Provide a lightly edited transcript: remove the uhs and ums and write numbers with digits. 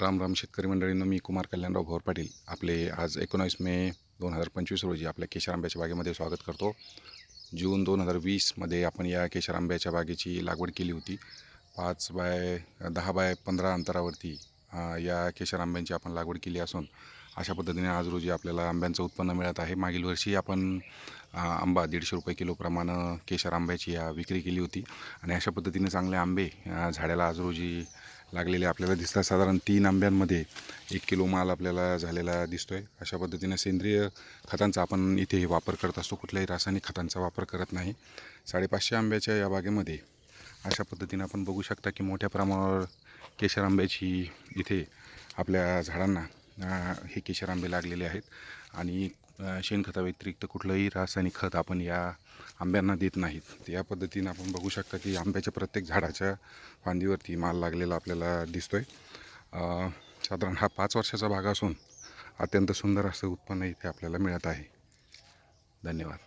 राम राम शेतकरी मंडळींनो, मी कुमार कल्याणराव भोर पाटील आपले आज 19 मे 2025 रोजी आपल्या केशर आंब्याच्या बागेमध्ये स्वागत करतो. जून 2020मध्ये आपण या केशर आंब्याच्या बागेची लागवड केली होती. 5 बाय 10 बाय 15 अंतरावरती या केशर आंब्यांची आपण लागवड केली असून अशा पद्धतीने आज रोजी आपल्याला आंब्यांचं उत्पन्न मिळत आहे. मागील वर्षी आपण आंबा 150 रुपये किलोप्रमाणे केशर आंब्याची विक्री केली होती आणि अशा पद्धतीने चांगले आंबे झाडाला आज रोजी लागलेले आपल्याला दिसतात. साधारण 3 आंब्यांमध्ये 1 किलो माल आपल्याला झालेला दिसतो आहे. अशा पद्धतीने सेंद्रिय खतांचा आपण इथे वापर करत असतो, कुठल्याही रासायनिक खतांचा वापर करत नाही. 550 आंब्याच्या या बागेमध्ये अशा पद्धतीने आपण बघू शकता की मोठ्या प्रमाणावर केशर आंब्याची इथे आपल्या झाडांना हे केशर आंबे लागलेले आहेत आणि शेणखताव्यतिरिक्त कुठलंही रासायनिक खत आपण या आंब्यांना देत नाहीत. या पद्धतीने आपण बघू शकता की आंब्याच्या प्रत्येक झाडाच्या फांदीवरती माल लागलेला आपल्याला दिसतो आहे. साधारण हा 5 वर्षाचा भाग असून अत्यंत सुंदर असं उत्पन्न इथे आपल्याला मिळत आहे. धन्यवाद.